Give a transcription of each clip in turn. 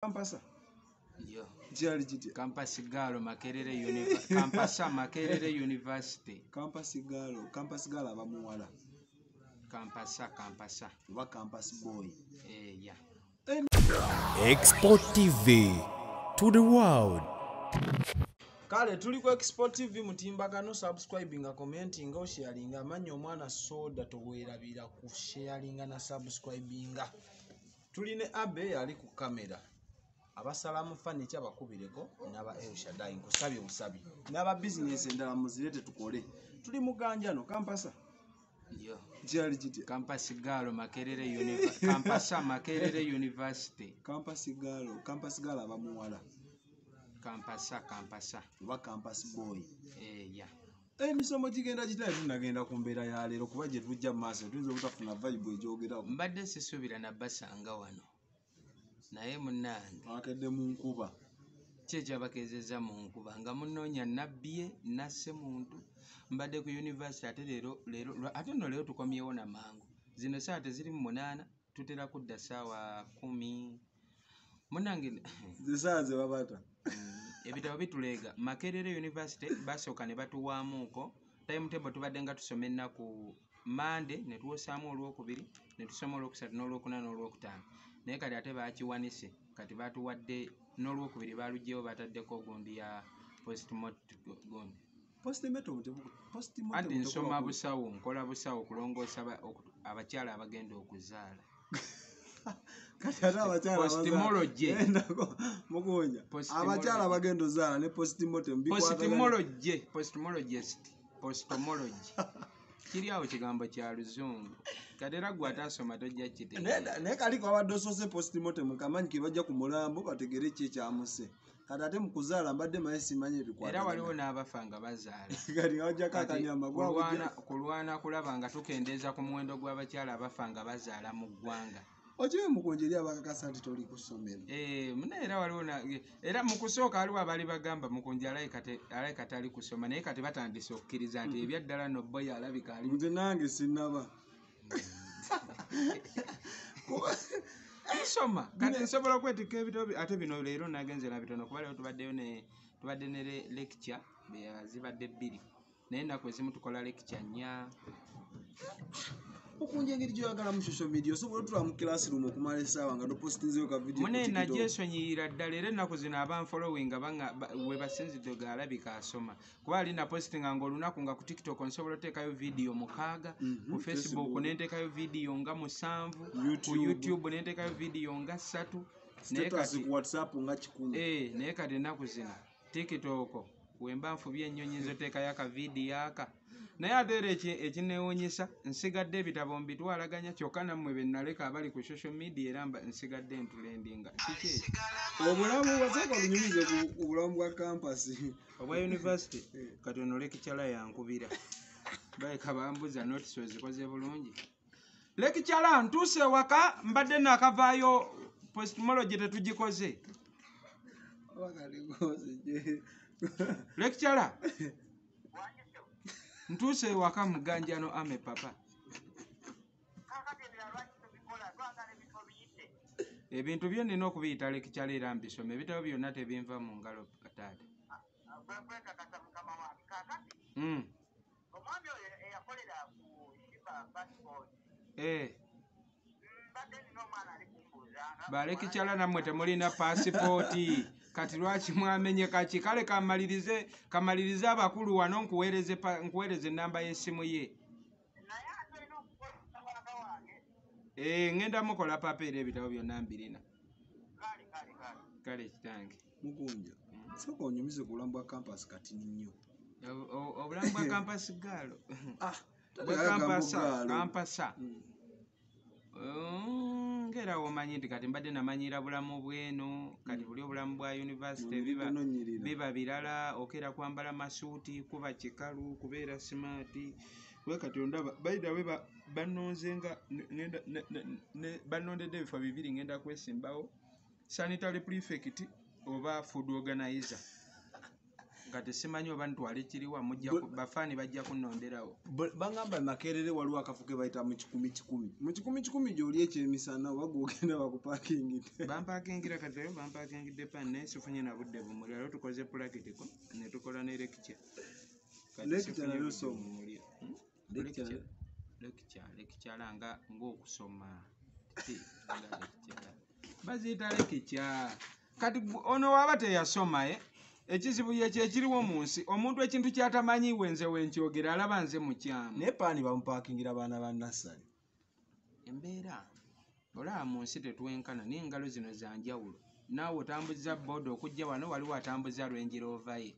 Kampasa. Yo. Jali jiti. Campus Galo Makerere University. Campasa Makerere University. Campus Galo abamuwala. Campasa. Wa campus boy. Yeah. Export TV to the world. Kale tuli ku Export TV mutimbagano, subscribing, commenting, sharing, amanyo omwana soda towerabira ku sharing na subscribing. Tuline Abe ali ku kamera. Abasalamu furniture bakubireko naba El Shaddai nkusabye busabi. Naba business endala muzirete tukole. Tuli muganjano Kampasa. Yo. Jali jiti. Campus Galo Makerere University. Campasa Makerere University. Campus Galo abamuwala. Campasa. Wa campus boy. Yeah. Misomo kigenda kitali tunagenda ku mbeera ya leero kuba gye tujja maaso tuyinza obutafuna vibe ejogerawo. Mbadde sisuubira na basanga wano. Naye munnange. Akedde mu nkuba. Kyekyabakenzezza mu nkuba nga munnoonya nabbye nasse muntu. Mbadde ku university ate leero tukomyewo na mangu. Zino saa teziri mu 8 tutera kudda saawa 10. Munnange zisaaze babata. Ebitabo bituleega Makerere University basooka ne batuwaamuuko timetable tubadde nga tusoma ennaku Monday ne tuwosaamu olwokubiri ne tusoma olwokusatu n'olwokuna n'olwokutaano naye kati ate baakiwanise kati batuwadde n'olwokubiri baalugyewo bataddeko gundi ya postmortem andi nsoma busawo nkola busawo kulongoosa abakyala abagenda okuzaala. Kati ate abakyala postimology mukunja abakyala bagenda ozaala ne postimortem postimology kiri awo kigambo kya luzungu kati era gwe atasoma tojja kitegeera naye kaliko abadde osose postimortem kamanyi ke bajja ku mulambo bategere ki ekyamuse kati ate mu kuzaala mbadde maye simanyi ebikwata era waliwo n'abafa nga bazaala kati wajja kakanyama kulwana kulaba nga tukendeeza ku muwendo gw'abakyala abafa nga bazaala mu ggwanga. Ochiwe mukunjeri abakakasa nti toli ku ssomero. Muna era waliwo era mu kusooka waliwo abali bagamba mukunji alayika tali kusoma naye kati batandise okukkiriza nti ebyaddala no boy alabika ali. Nze nange sinnaba. Nsoma kati nsobola okwetikka ebitabo ate bino leero nagenze na bitono kuba leero tubadde ne lecture zibadde 2 naye ennaku ezimu tukola lecture 4. Okunja engeri gyoyagala mu social media osobola otula mu classroom okumala essaawa nga topostinzeyo ka video. Mune nagyesonyiira ddala era ennaku zino abanfollowing we basinzidde gaalabika asoma kuba ali na postinga ng'olunaku nga ku TikTok nsobola oteekayo video 6 ku Facebook nenteekayo video nga 7 ku YouTube nenteekayo video nga 3 naye kati ku WhatsApp nga 10 naye kati ennaku zino TikTok wemba nfubye ennyonyi zoteekayo aka video aka naye ate era ekineewuunyisa nsigadde ebitabo mbitwalaganya kyokka nammwe be naleka abali ku social media era nsigadde ntulendinga kiki obulamu wasooka olunyumize ku bulamu bwa campus obwa university kati ono lekikyala yankubira baleka bambuza notice ozikoze bulungi lekikyala ntuuse waka mbadde nakavaayo postmology tetugikoze lekikyala ntuuse waka muganjano ame papa ebintu byo nina okubiyita lekikyala era mbisome ebitabo byonna tebinva mu ngalo taata. Balekikyala nammwe temulina paasipooti kati lwaki mwamenye kaki kale kamalirize abakulu wano nkuweereze ennamba y'essimu ye. Ngenda mukola papeera ebitabo byonna mbirina. Kale kitange mukunja sooka onyumize ku bulamu bwa campus kati nnyo. Obulamu bwa campus gaalo Kampasa ngera womanyi nti kati mbadde namanyira bulamu bweno kati buli obulamu bwa university biba birala okera kwambala masuuti kuba kikalu kubeera smart we kati ondaba baida we banonze nga banondedde ebifo 2 ngenda kwesimbawo sanitary prefect oba food organizer kati simanyi oba ntwale kiriwa mujja bafaani bajja kunnonderawo bangamba Makerere waliwo akafu ke bayita mu 10-10 gy'oli ekyemisana oba gwogenda bakupakingidde bampakingira kati eyo bampakingidde pani naye sifunye na budde bumuli alo tukoze practical ne tukola ne lecture lecture ng'okusoma baziyita lecture kati ono waba teyasoma ekizibu kyekiriwo mu nsi omuntu ekintu kyatamanyiwe nze wenkyogera alaba nze mukyamu naye paani bamupakingira baana ba nassale embeera olaba mu nsi tetwenkana n'engalo zino za njawulo naawe otambuza booda okujja wano waliwo atambuza lwenjirovaye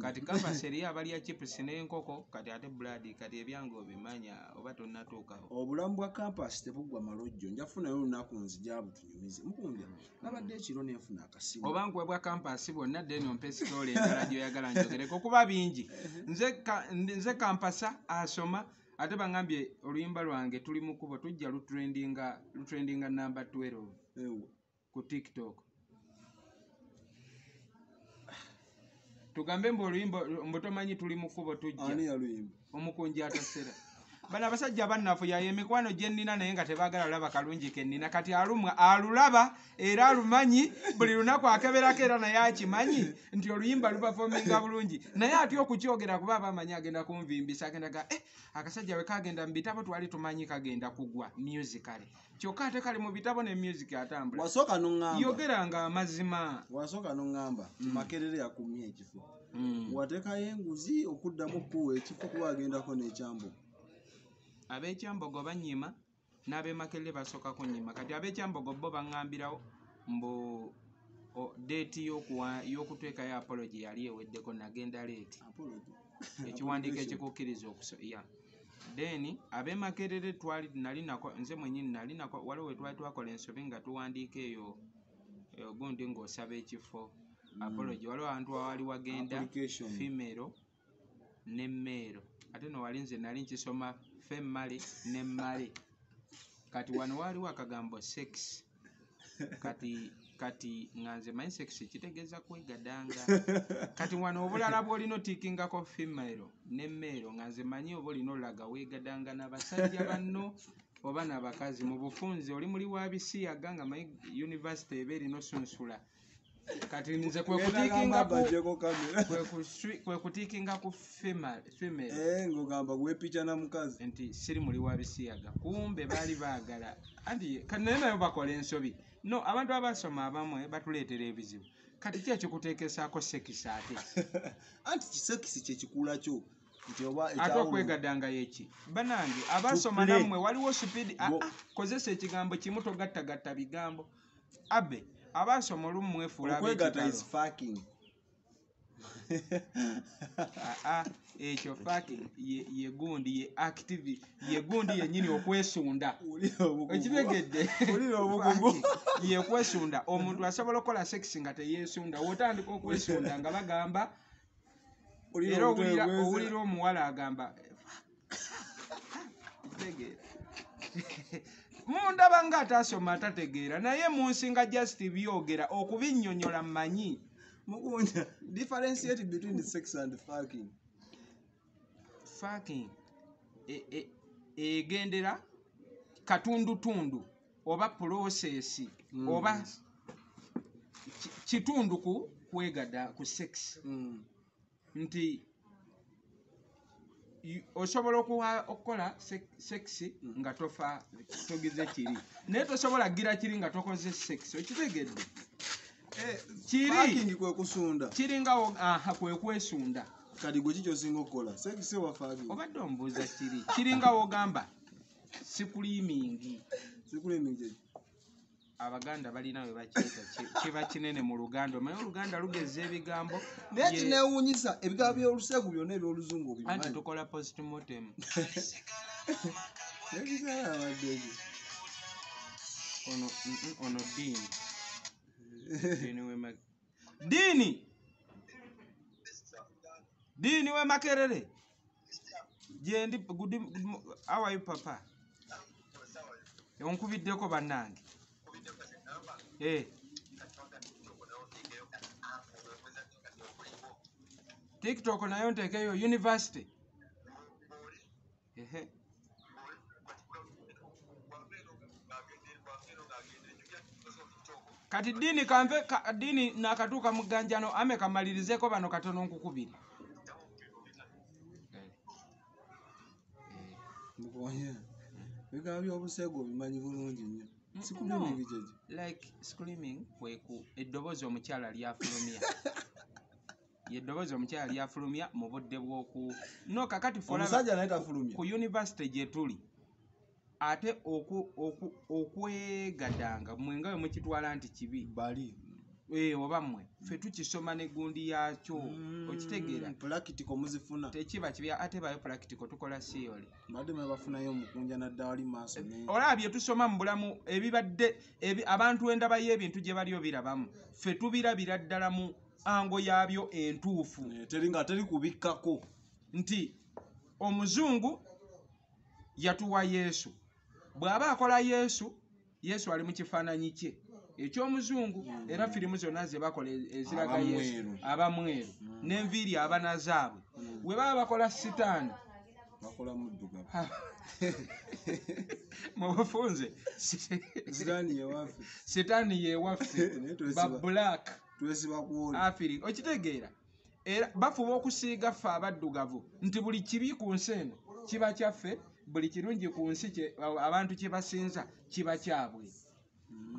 kati kampasi eriyo abalya chipusi n'enkoko kati ate buladi kati ebyange obimanya oba tonnatuukawo obulamu bwa kampasi tebuggwa malojjo njafunayo olunaku nzija butunyumize Mukunja nabadde ekiro nenfuna akasimu oba nkwebwa kampasi bwonna deni ompe sitoola endala gyoyagala njogereko kuba bingi nze kampasa asoma ate bangambye oluyimba lwange tuli mu kubo tujja lutrendinga namba 12 ku TikTok tugambe mbu oluyimba mbutomanyi tuli mu kubo tujja Omukunja Atasera bano abasajja bannafuya emikwano gye nnina naye nga tebaagala olaba kalungi ke nnina kati alulaba era alumanyi buli lunaku akeberako era naye akimanyi nti oluyimba lupafominga bulungi naye atya okukyogera kuba abamanyi agenda kunvimbisa agendaga akasajja we kagenda mu bitabo twali tumanyi kagenda kugwa musicale kyokka ate kali mu bitabo ne music atambula wasooka n'oŋŋamba yogeranga amazima wasooka n'oŋŋamba Makerere yakumye ekifo wateekayo enguzi okuddamu okuwa ekifo kuba agendako n'ekyambo ab'ekyambogo banyima n'ab'e Makerere basooka kunyima kati ab'ekyambogo bo baŋŋambirawo mbu deeti y'okuteekayo apology yali eweddeko nagenda leeti ekiwandiiko ekikukkiriza okusoya then ab'e Makerere nze mwenyini nali nako waliwo we twali twakola ensobi nga tuwandiika eyo gundi ng'osaba ekifo apology waliwo abantu awali wagenda female ne male ate no wali nze nali nkisoma femmale ne mmale kati wano waliwo akagambo sex kati nganze manyi sex kitegeeza kwegadanga kati wano obulala bw'olina otiikingako female ne male nganze manyi oba olina olaga weegadanga n'abasajja banno oba n'abakazi mu bufunze oli muli wa bisiyaga nga manyi university eba erina osunsula kati nze kwekutiikinga ku female ng'ogamba gwepica na mukazi nti siri muli wa bisiyaga kumbe baali baagala anti naye nayo bakola ensobi no abantu abasoma abamwe batuleetera ebizibu kati ki ekikuteekesaako sekisi ate anti kisekisi kyekikula kyo ate okwegadanga yeki banange abasoma nammwe waliwo supidi kozesa ekigambo kimu togattagatta bigambo abe abasoma olumu mwefuula ekyo fucking ye gundi ye active ye gundi yennyini okwesunda ekitegedde ye kwesunda omuntu asobola okukola sex nga teyeesunda wotandika okwesunda nga bagamba era owulira omuwala agamba kitegeera mundaba nga atasoma atategeera naye mu nsi nga just byogera okubinnyonnyola mmanyi Mukunja differentiate between sex and fucking egendera katundutundu oba process oba kitundu ku kwegada ku sex nti osobola okukola sex nga tofa togize kiri naye tosobola gira kiri nga tokoze sex okitegedde kiri kwekusunda kiringawo kwe kwesunda kati gwe kikyosinga okukola sex oba fucking obadde omubuuza kiringawo ogamba sikulimingi abaganda balina we bakiyita kiba kinene mu luganda omanyi oluganda lugeza ebigambo naye kinewuunyisa ebigambo by'olusegu byonna eby'oluzungu obimanyi anti tukola postmortem ono Dini we Makerere jendi how are you papa onkubiddeko bannange TikTok nayo ntekeyo university. Ehe. Kati dini kanve dini nakatuka muganjano ame kamalirizeko bano katono nkukubiri. Mukonya. Bika byobusego bimanyi bulungi nnyo. Screaming jeje. Like screaming kweku eddobozi omukyala lyafulumya. Yeddobozi omukyala lyafulumya mu budde bw'oku no kakati folaba omusajja naita fulumya ku university gye tuli ate okwegadanga mwenga mu kitwala nti kibi bali oba mmwe ffe tukisoma ne gundi yakyo okitegeera practical muzifuna tekiba kibi ate bayo practical tukola theory mbadde mwebafunayo Omukunja naddala ali maaso ne olabye tusoma mu bulamu ebibadde abantu endaba y'ebintu gye baliyo birabamu ffe tubirabira ddala mu ango yabyo entuufu teri kubikkako nti omuzungu yatuwa Yesu bw'aba akola Yesu ali mu kifaananyi kye eky'omuzungu era firimu zonna ze bakola eziraga Yesu aba mweru n'enviiri aba nazaabwe we baba bakola sitaani bakola muddugavu mu bufunze sitaani yewaffe ba black twesiba kuwona afiri okitegeera era bafuba okusiiga ffe abaddugavu nti buli kibi ku nsi eno kiba kyaffe buli kirungi ku nsi abantu kye basinza kiba kyabwe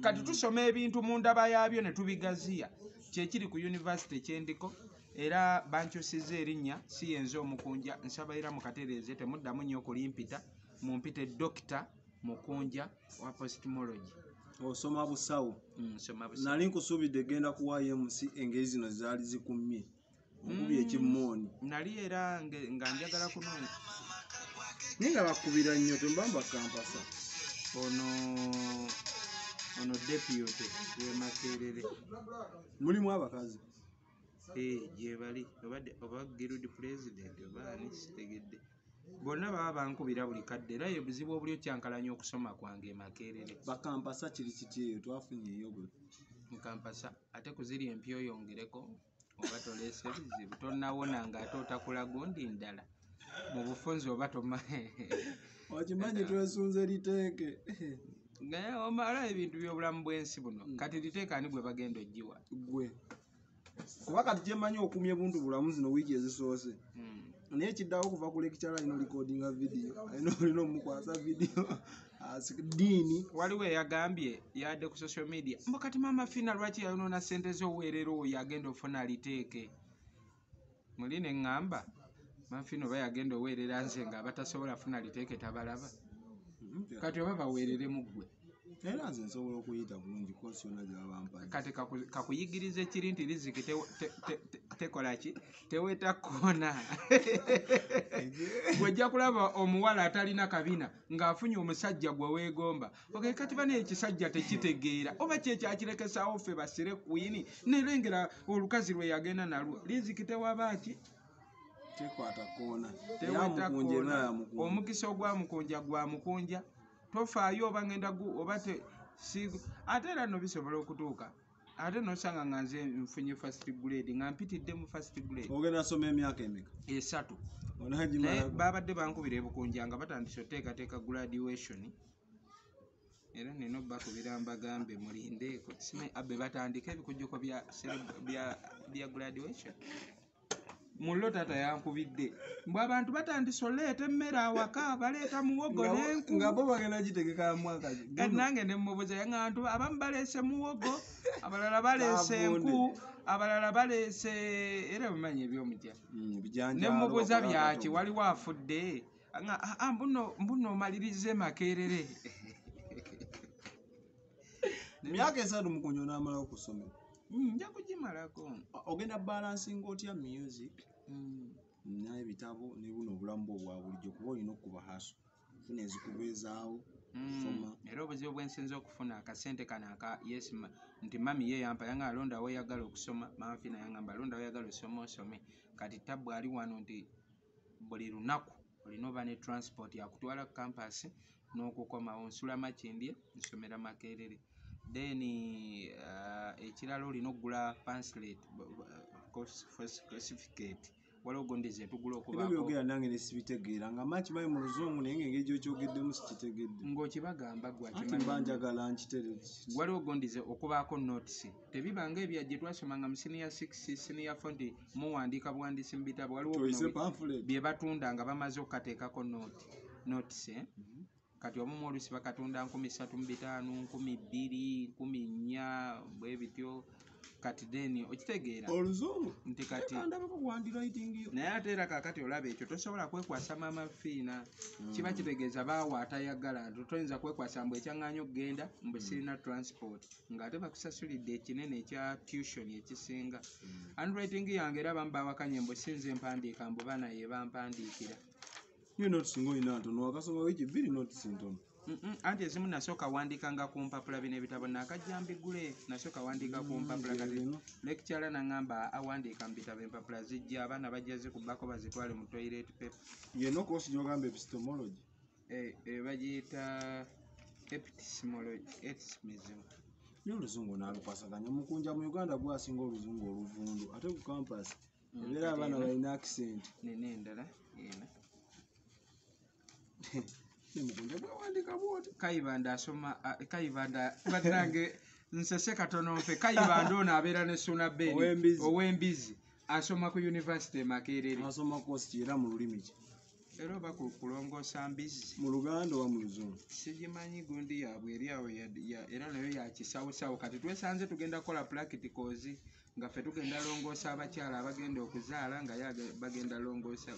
kati tusoma ebintu mu ndaba yabyo ne tubigaziya kyekiri ku university kyendiko era bankyusizza erinnya siyenze Omukunja nsaba era mukatereeze temuddamu nnyo okulimpita mumpite Dr. Mukunja wa postmology osoma busawo nali nkusuubidde genda kuwaayo MC engeri zino zaali zikumye okubye ekimmooni nali era nga njagala kunoonya ninga bakubira nnyo tembamba kampasa ono deputy we Makerere mulimu abakazi gye bali oba guild president obaani sitegedde bonna baba bankubira buli kadde era ye buzibu obuli okyankalanya okusoma kwange Makerere bakampasa kiri kiti eyo twafunyeeyo bwe nkampasa ate kuziri empya oyongereko oba toleese bizibu tonnawona ng'ate otakula gundi ndala mu bufunzi oba okimanyi twesunze liteeke omala ebintu by'obulamu bw'ensi buno kati liteeka ani gwe bagenda ogiwa gwe kuba kati kyemanyi okumye buntu bulamu zino wiiki ezisoose naye kiddawo okuva ku lecture ino recordinga video olina omukwasa video diini waliwo eyagambye yadde ku social media mbo kati mama Fina lwaki yayonoona ssente z'oweerera oyo yagenda ofuna liteeke muli ne ŋŋamba mama Fina oba yagenda oweerera nze nga batasobola funa liteeke tabalaba kati oba baweereremu ggwe era nze nsobola okuyita bulungi kosi yonna gyabampa kati kakuyigiriza ekiri nti riziki tekola ki teweta koona gwejja kulaba omuwala atalina kabina ng'afunye omusajja gwe weegomba okay kati bane ekisajja tekitegeera oba kyekyakirekesaawo ffe basire kwini nerengera olukazi lwe yagenda nalwo riziki tewaba ki tekwata koona teweta koona omukisa ogwa Mukunja tofaayo oba ngenda oba ate era no bisobola okutuuka ate nosanga nga nze nfunye first grade nga mpitidde mu first grade ogenda soma emyaka emeka 3 naye babadde bankubira ebukunja nga batandise oteekateeka graduation era nino bakubira mbagambe mulindeeko simanyi abbe batandika ebikujjuko bya graduation mullo tata yankubidde mbw abantu batandise oleeta emmere awaka baleeta muwogo n'enku nga bo bagenda gitegeka mwaka kati nange ne mmubuuza yaŋŋantu abamu baleese muwogo abalala baleese enku abalala baleese era bimanyi ebyomutya ne mmubuuza byaki waliwo afudde mbuno omalirize Makerere myaka 3 Mukunja n'amala okusomera nja kugimalako ogenda balansinga otya music n'ebitabo ne buno obulamu bwo obwa bulijjo kuba olina okuba haso funa ezikubeezaawo era obuzibu bwensinza okufuna akasente kano aka yes nti mami ye yampa yanga alonda weyagala okusoma mama Fina yangamba alonda weyagala osoma osome kati tabbu ali wano nti buli lunaku olina oba ne transport yakutwala ku campus n'okukomawo nsula Makindye nsomera Makerere then ekirala olina okugula pamphlet certificate waliwo gondeze tugula ebyo okubaako byogera nange nesibitegeera nga makimanyi mu luzungu naye ng'engeri gyokyogeddemu sikitegedde ng'okibagamba ati mba njagala nkitereki waliwo gondeze okubaako notisi tebibanga ebya gye twasomanga mu senior 6 senior 4 nti muwandiika buwandiisi mu bitabo waliwo toyise pamphlet bye batunda nga bamaze okukateekako notisi kati omumu oluusi bakatunda 35,000 12,000 14 bwe bityo kati deni okitegeera oluzungu nti kati ndabako kuhandwriting naye ate era kakati olaba ekyo tosobola kwekwasa maama fiina kiba kitegeeza baawa atayagala toyinza kwekwasa mbu ekyaŋŋaanya okugenda mbu sirina transport ng'ate bakusasulidde ekinene ekya tuition ekisinga handwriting yange era bamu bawakanye mbu sinze empandiika mbu baana ye bampandiikira niyo notisinga olina ntono wakasoma wiki 2 notisi ntono anti ezimu nasooka wandikanga ku mpapula bino ebitabo nakajja mbigule nasooka wandika ku mpapula kati lecturer naŋŋamba awandiika mu bitabo empapula zijja abaana bajja zikubbako bazitwale mu toilet paper yeno koosi gyogamba epistemology bagiyita epistemologism niyo oluzungu nalupasaganya Omukunja mu Uganda gwasinga oluzungu oluvundu ate ku campus ebeera abaana balina accent nene endala yena Omukunja gwewandika bwoti kayibanda asoma kayibanda baddange nsese katono mpe kayibanda ono abeera ne suna beni ow'embizi asoma ku university Makerere asoma kosi era mu lulimi ki era oba kulongoosa mbizi mu Luganda oba mu Luzungu sigimanyi gundi yaabwe eri awo era nayo yakisawusawo kati twesanze tugenda kukola practicals nga ffe tugenda longoosa abakyala abagenda okuzaala nga bagenda longoosa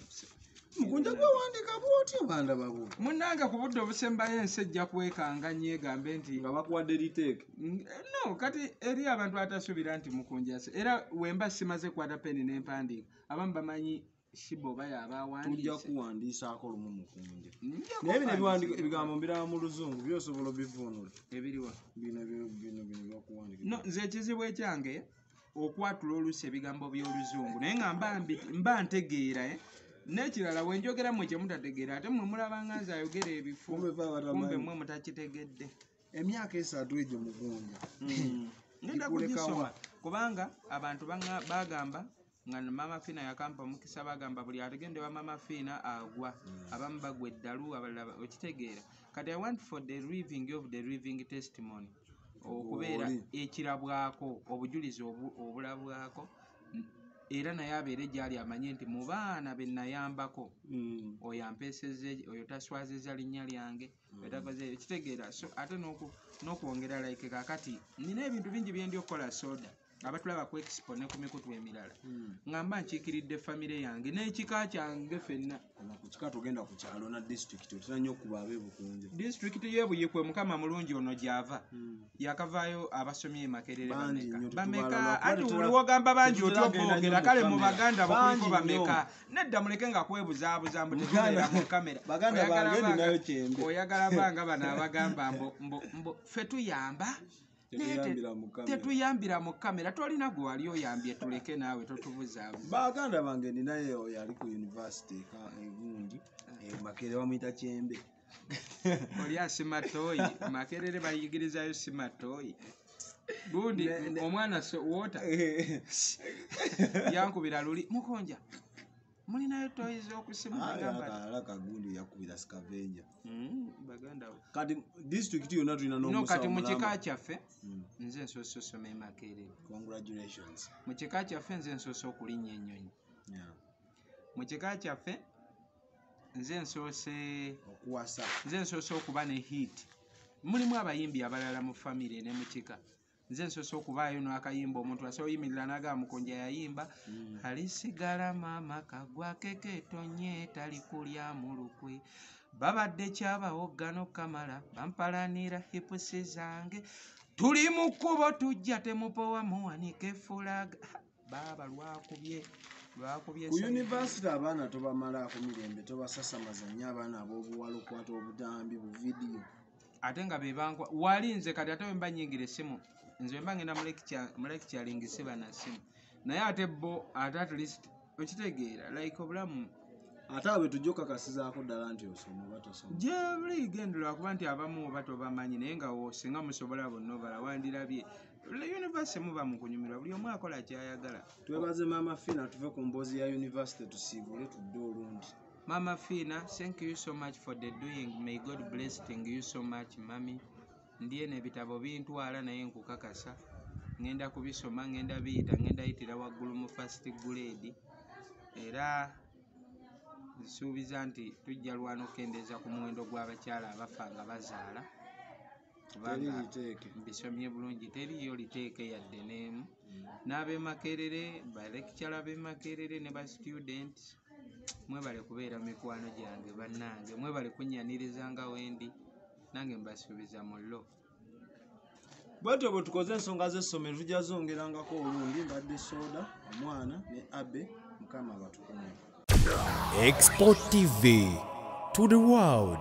Omukunja gwewandika bwoti obanda babo munnange ku budde obusembayo ensi ejja kwekanga nyegambe nti nga bakuwadde liteeke no kati eri abantu atasuubira nti Mukunja era wemba simaze kwata peni n'empandiika abamu bamanyi shibo baya abawandiise tujja kuwandiisaako lumu Mukunja naye bino ebigambo mbiraba mu Luzungu byosobola obivuunula ebiriwa bino byakuwandika no nze ekizibu ekyange okwatula oluusi ebigambo by'Oluzungu naye nga mba ntegeera n'ekirala wenjogeramu ekyemutategeera ate mmwe mulabanga nze ayogera ebifu kumbe mmwe mutakitegedde emyaka 3 egyo Mukunja ngenda kugisoma kubanga abantu bagamba nga maama fiina yakampa omukisa bagamba buli ategende wa maama fiina agwa abamu bagwa eddalu abalala okitegeera kati I want for the living of the living testimony okubeera ekirabwako obujulizi obulabwako era naye abeere gyali amanye nti mu baana be nayambako oyo ampeesezza oyo taswazizza linnya lyange etakoze ekitegeera so ate n'okwongera like kakati nina ebintu bingi bye ndi okukola soda abatulaba ku expo ne ku mikutu emirala ngamba nkiikiridde famire yange n'ekika kyange ffenna ku kika tugenda ku kyalo na district otera nnyo okuba ab'Ebukunja district y'Ebuyikwe mukama mulungi ono gy'ava yakavaayo abasomye Makerere bameka ati buli wogamba bangi otyo boogera kale mu Baganda bokuliko bameka nedda muleke nga kwebuzaabuza mbu tetubeera mu kamera oyagala banga bano abagamba mbu ffe tuyamba tetuyambira mu kamera tolina gwe wali oyambye tuleke naawe totubuzaabuza baganda bange ninaye yali ku university egundi Makerere bamuyita Kyembe oli asimatoyi Makerere bayigirizayo simatoyi gundi omwana wota yankubira luli Mukunja mulinayo toyi z'okusimagamba kagundi yakubira scavenger baganda kati district yonna tulina no kati mu kika kyaffe nze nsoose osoma Makerere congratulations mu kika kyaffe nze nsoose okulinnya ennyonyi mu kika kyaffe nze nsoose okuba ne hit mulimu abayimbi abalala mu famire ne mu kika nze nsoose okubaayo n'akayimba omuntu asobola oyimirira n'agamba Mukunja yayimba alisigala maama kagwa keketonye tali kulya mu lukwe babadde kyabawoggano kamala bampalanira hipusi zange tuli mu kkubo tujja temupowa muwanike fulaga baba lwakubye ku university abaana tobamala ku mirembe tobasasamaza nnyo abaana ab'obuwala okwata obutambi bu video ate nga bebangwa wali nze kati ate wemba nyingira essimu nze wemba ngenda mu lecturing siba na ssimu naye ate bo ate at least okitegeera like obulamu ate abe tujja okakasizaako ddala nti osoma oba tosoma gye buli gendera kuba nti abamu oba tobamanyi naye nga singa musobola bonna obala wandirabye University muba mu kunyumirwa buli omu akola kyayagala. Twebaze Mama Fina tuve ku mboozi ya university tusiibule tudde olundi. Mama Fina, thank you so much for the doing. May God bless you so much, mami. Ndiye n'ebitabo bintwala naye nkukakasa. Ngenda kubisoma, ngenda biyita, ngenda yitira waggulu mu first grade. Era nsuubiza nti tujja lwano okukendeeza ku muwendo gw'abakyala abafa nga bazaala. Kubanga bisomye bulungi teriyo liteeke yadde n'emu. N'ab'e Makerere, balekitala b'e Makerere ne ba students, mwebale kubeera mikwano gyange bannange, mwebale kunnyaniriza nga wendi, nange mbasuubiza mu llo. Bwatyo bwe tukoze ensonga z'essomero tujja zongerangako olundi mbadde Soda, omwana ne Abe, Mukama batukume. Export TV to the world.